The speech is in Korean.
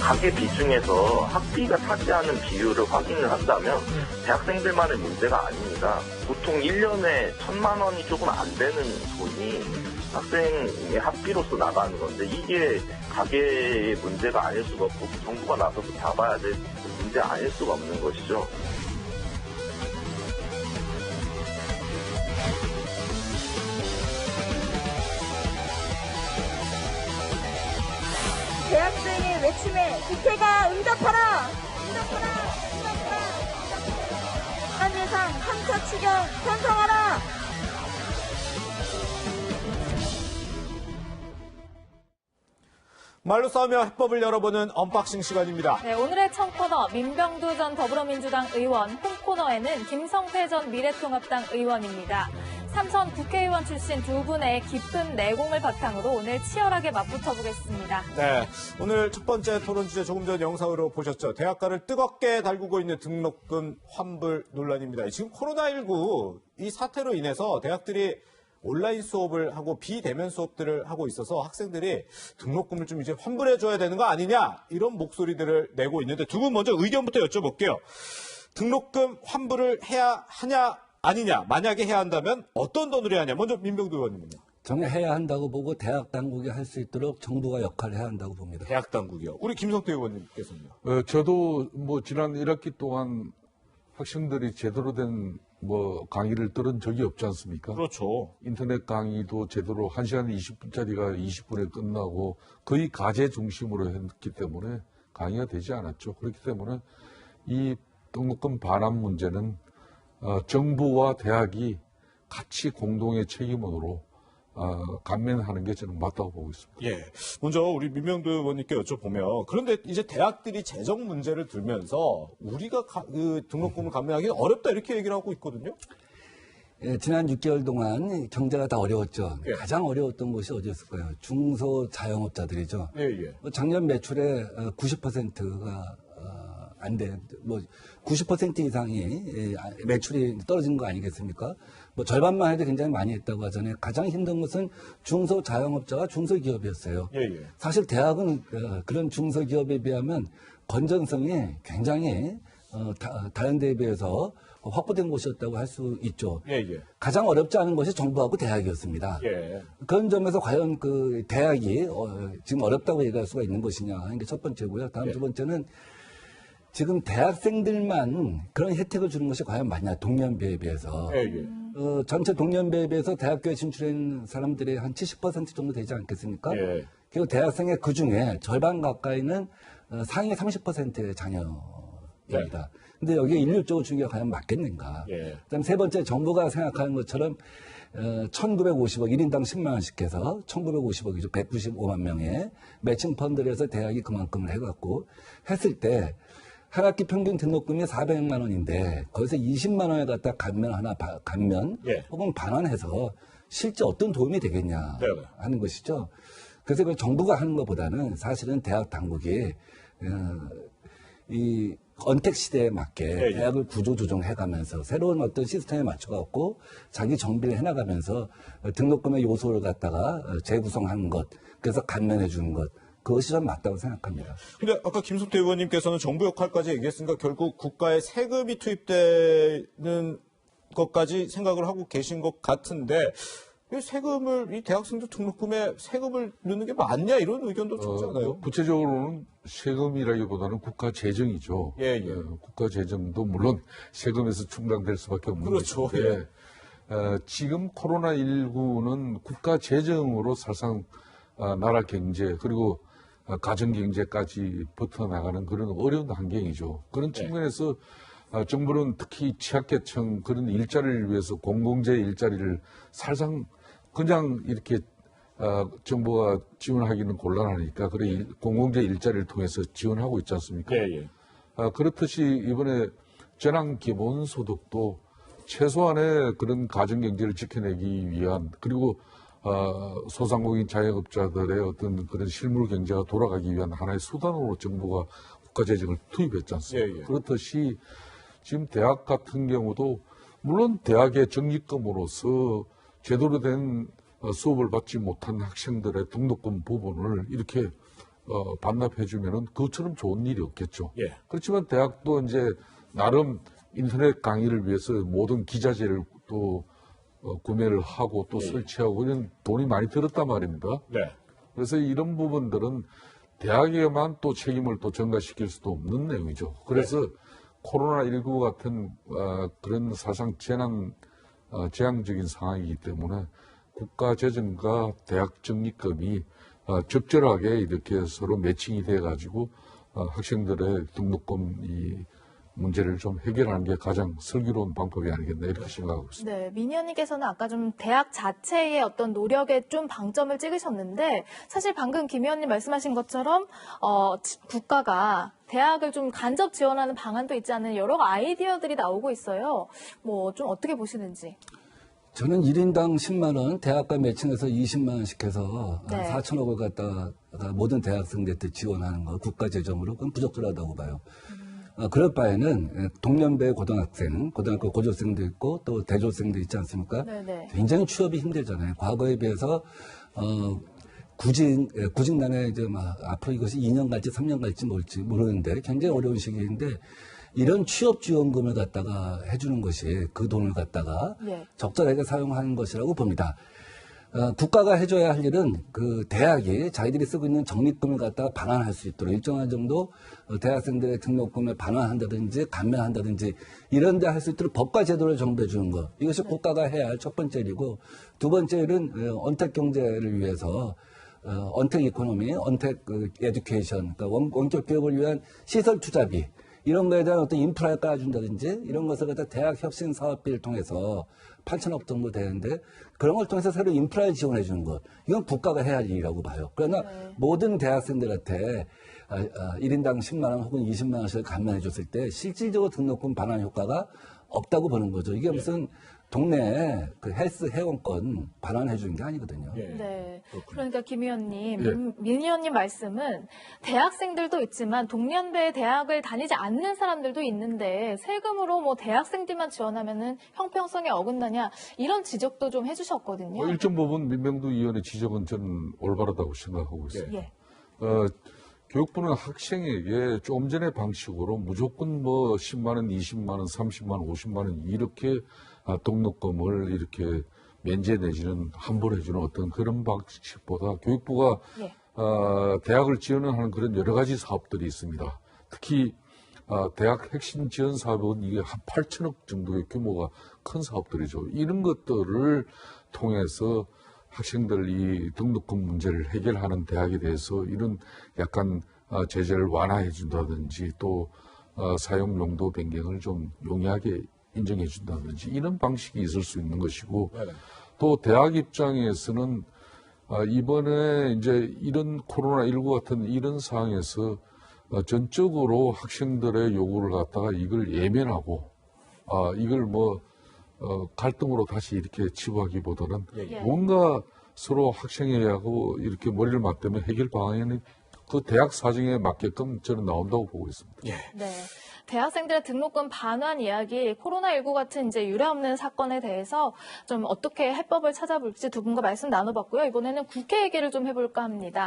가계 비중에서 학비가 차지하는 비율을 확인을 한다면 대학생들만의 문제가 아닙니다. 보통 1년에 1,000만 원이 조금 안 되는 돈이 학생의 학비로서 나가는 건데 이게 가계의 문제가 아닐 수가 없고 정부가 나서서 잡아야 될 문제 아닐 수가 없는 것이죠. 대학생의 외침에 국회가 응답하라! 응답하라! 응답하라! 한예상 3차 추경 편성하라! 말로 싸우며 해법을 열어보는 언박싱 시간입니다. 네, 오늘의 첫 코너 민병두 전 더불어민주당 의원, 홈코너에는 김성태 전 미래통합당 의원입니다. 삼선 국회의원 출신 두 분의 깊은 내공을 바탕으로 오늘 치열하게 맞붙어보겠습니다. 네, 오늘 첫 번째 토론 주제 조금 전 영상으로 보셨죠. 대학가를 뜨겁게 달구고 있는 등록금 환불 논란입니다. 지금 코로나19 이 사태로 인해서 대학들이 온라인 수업을 하고 비대면 수업들을 하고 있어서 학생들이 등록금을 좀 이제 환불해줘야 되는 거 아니냐 이런 목소리들을 내고 있는데 두 분 먼저 의견부터 여쭤볼게요. 등록금 환불을 해야 하냐 아니냐, 만약에 해야 한다면 어떤 돈으로 해야 하냐. 먼저 민병두 의원님은요. 저는 해야 한다고 보고 대학 당국이 할 수 있도록 정부가 역할을 해야 한다고 봅니다. 대학 당국이요. 우리 김성태 의원님께서는요. 저도 지난 1학기 동안 학생들이 제대로 된 강의를 들은 적이 없지 않습니까? 그렇죠. 인터넷 강의도 제대로 1시간 20분짜리가 20분에 끝나고 거의 가제 중심으로 했기 때문에 강의가 되지 않았죠. 그렇기 때문에 이 등록금 반환 문제는 정부와 대학이 같이 공동의 책임으로 감면하는 게 저는 맞다고 보고 있습니다. 예. 먼저 우리 민병두 의원님께 여쭤보면 그런데 이제 대학들이 재정 문제를 들면서 우리가 그 등록금을 감면하기는 어렵다 이렇게 얘기를 하고 있거든요. 예, 지난 6개월 동안 경제가 다 어려웠죠. 예. 가장 어려웠던 곳이 어디였을까요? 중소자영업자들이죠. 예, 예. 작년 매출의 90%가 안 돼. 90% 이상이 매출이 떨어진 거 아니겠습니까? 절반만 해도 굉장히 많이 했다고 하잖아요. 가장 힘든 것은 중소자영업자와 중소기업이었어요. 예, 예. 사실 대학은 그런 중소기업에 비하면 건전성이 굉장히 다른 데에 비해서 확보된 곳이었다고 할 수 있죠. 예, 예. 가장 어렵지 않은 것이 정부하고 대학이었습니다. 예. 그런 점에서 과연 그 대학이 지금 어렵다고 얘기할 수가 있는 것이냐 하는 게 첫 번째고요. 다음 예. 두 번째는 지금 대학생들만 그런 혜택을 주는 것이 과연 맞냐, 동년배에 비해서. 예, 예. 전체 동년배에 비해서 대학교에 진출한 사람들이 한 70% 정도 되지 않겠습니까? 예. 그리고 대학생의 그 중에 절반 가까이는 상위 30%의 자녀입니다. 근데 여기에 인력적으로 주기가 과연 맞겠는가? 예. 그다음 세 번째, 정부가 생각하는 것처럼 1,950억, 1인당 10만 원씩 해서 1,950억이죠. 195만 명의 매칭 펀드를 해서 대학이 그만큼을 해갖고 했을 때 한 학기 평균 등록금이 400만 원인데 거기서 20만 원을 갖다 감면 예. 혹은 반환해서 실제 어떤 도움이 되겠냐 네. 하는 것이죠. 그래서 그 정부가 하는 것보다는 사실은 대학 당국이 이 언택 시대에 맞게 예, 예. 대학을 구조 조정해가면서 새로운 어떤 시스템에 맞춰갖고 자기 정비를 해나가면서 등록금의 요소를 갖다가 재구성하는 것, 그래서 감면해 주는 것, 그것이 좀 맞다고 생각합니다. 근데 아까 김성태 의원님께서는 정부 역할까지 얘기했으니까 결국 국가에 세금이 투입되는 것까지 생각을 하고 계신 것 같은데 왜 세금을 이 대학생들 등록금에 세금을 넣는 게 맞냐 이런 의견도 좋지 않아요? 구체적으로는 세금이라기보다는 국가 재정이죠. 예, 예. 국가 재정도 물론 세금에서 충당될 수밖에 없는 그렇죠. 것인데 지금 코로나19는 국가 재정으로 사실상 나라 경제 그리고 가정 경제까지 버텨나가는 그런 어려운 환경이죠. 그런 측면에서 정부는 특히 취약계층 그런 일자리를 위해서 공공재 일자리를 사실상 그냥 이렇게 정부가 지원하기는 곤란하니까 그래 공공재 일자리를 통해서 지원하고 있지 않습니까? 예, 예. 그렇듯이 이번에 전환 기본소득도 최소한의 그런 가정 경제를 지켜내기 위한 그리고 소상공인 자영업자들의 어떤 그런 실물 경제가 돌아가기 위한 하나의 수단으로 정부가 국가 재정을 투입했지 않습니까? 예, 예. 그렇듯이 지금 대학 같은 경우도 물론 대학의 적립금으로서 제대로 된 수업을 받지 못한 학생들의 등록금 부분을 이렇게 반납해주면은 그것처럼 좋은 일이 없겠죠. 예. 그렇지만 대학도 이제 나름 인터넷 강의를 위해서 모든 기자재를 또 구매를 하고 또 설치하고 이런 돈이 많이 들었단 말입니다. 네. 그래서 이런 부분들은 대학에만 또 책임을 또 전가시킬 수도 없는 내용이죠. 그래서 코로나19 같은 그런 사상 재앙적인 상황이기 때문에 국가 재정과 대학 적립금이 적절하게 이렇게 서로 매칭이 돼가지고 학생들의 등록금 이 문제를 좀 해결하는 게 가장 슬기로운 방법이 아니겠나 이렇게 생각하고 있습니다. 네, 민 의원님께서는 아까 좀 대학 자체의 어떤 노력에 좀 방점을 찍으셨는데 사실 방금 김 의원님 말씀하신 것처럼 국가가 대학을 좀 간접 지원하는 방안도 있지 않는 여러 아이디어들이 나오고 있어요. 뭐 좀 어떻게 보시는지. 저는 1인당 10만 원, 대학과 매칭해서 20만 원씩 해서 네. 4천억을 갖다가 모든 대학생들한테 지원하는 거 국가 재정으로 그건 부적절하다고 봐요. 그럴 바에는 동년배 고등학생, 고등학교 고졸생도 있고 또 대졸생도 있지 않습니까? 네네. 굉장히 취업이 힘들잖아요. 과거에 비해서 구직난에 이제 막 앞으로 이것이 2년 갈지 3년 갈지 뭘지 모르는데 굉장히 어려운 시기인데 이런 취업 지원금을 갖다가 해주는 것이 그 돈을 갖다가 예. 적절하게 사용하는 것이라고 봅니다. 국가가 해줘야 할 일은 그 대학이 자기들이 쓰고 있는 적립금을 갖다가 반환할 수 있도록 일정한 정도 대학생들의 등록금을 반환한다든지 감면한다든지 이런 데 할 수 있도록 법과 제도를 정비해 주는 것. 이것이 국가가 해야 할 첫 번째 일이고 두 번째 일은 언택 경제를 위해서 언택 이코노미, 언택 에듀케이션, 그러니까 원격 교육을 위한 시설 투자비 이런 거에 대한 어떤 인프라를 깔아준다든지 이런 것을 갖다 대학 혁신 사업비를 통해서 8천억 정도 되는데 그런 걸 통해서 새로 인프라를 지원해 주는 것. 이건 국가가 해야 할 일이라고 봐요. 그러나 모든 대학생들한테 1인당 10만 원 혹은 20만 원씩을 감면해 줬을 때 실질적으로 등록금 반환 효과가 없다고 보는 거죠. 이게 무슨 동네 그 헬스 회원권 반환해 주는 게 아니거든요. 네. 그러니까 김 의원님, 예. 민 의원님 말씀은 대학생들도 있지만 동년배 대학을 다니지 않는 사람들도 있는데 세금으로 뭐 대학생들만 지원하면은 형평성에 어긋나냐 이런 지적도 좀 해주셨거든요. 일정 부분 민병두 의원의 지적은 저는 올바르다고 생각하고 있습니다. 예. 교육부는 학생에게 좀 전의 방식으로 무조건 뭐 10만 원, 20만 원, 30만 원, 50만 원 이렇게 등록금을 이렇게 면제 내지는 환불해주는 어떤 그런 방식보다 교육부가 예. 대학을 지원하는 그런 여러 가지 사업들이 있습니다. 특히 대학 핵심 지원 사업은 이게 한 8천억 정도의 규모가 큰 사업들이죠. 이런 것들을 통해서 학생들 이 등록금 문제를 해결하는 대학에 대해서 이런 약간 제재를 완화해 준다든지 또 사용 용도 변경을 좀 용이하게 인정해 준다든지 이런 방식이 있을 수 있는 것이고 또 대학 입장에서는 이번에 이제 이런 코로나19 같은 이런 상황에서 전적으로 학생들의 요구를 갖다가 이걸 예면하고 이걸 뭐 갈등으로 다시 이렇게 치부하기보다는 예. 뭔가 서로 학생회하고 이렇게 머리를 맞대면 해결 방안에는 그 대학 사정에 맞게끔 저는 나온다고 보고 있습니다. 네. 대학생들의 등록금 반환 이야기, 코로나19 같은 이제 유례없는 사건에 대해서 좀 어떻게 해법을 찾아볼지 두 분과 말씀 나눠봤고요. 이번에는 국회 얘기를 좀 해볼까 합니다.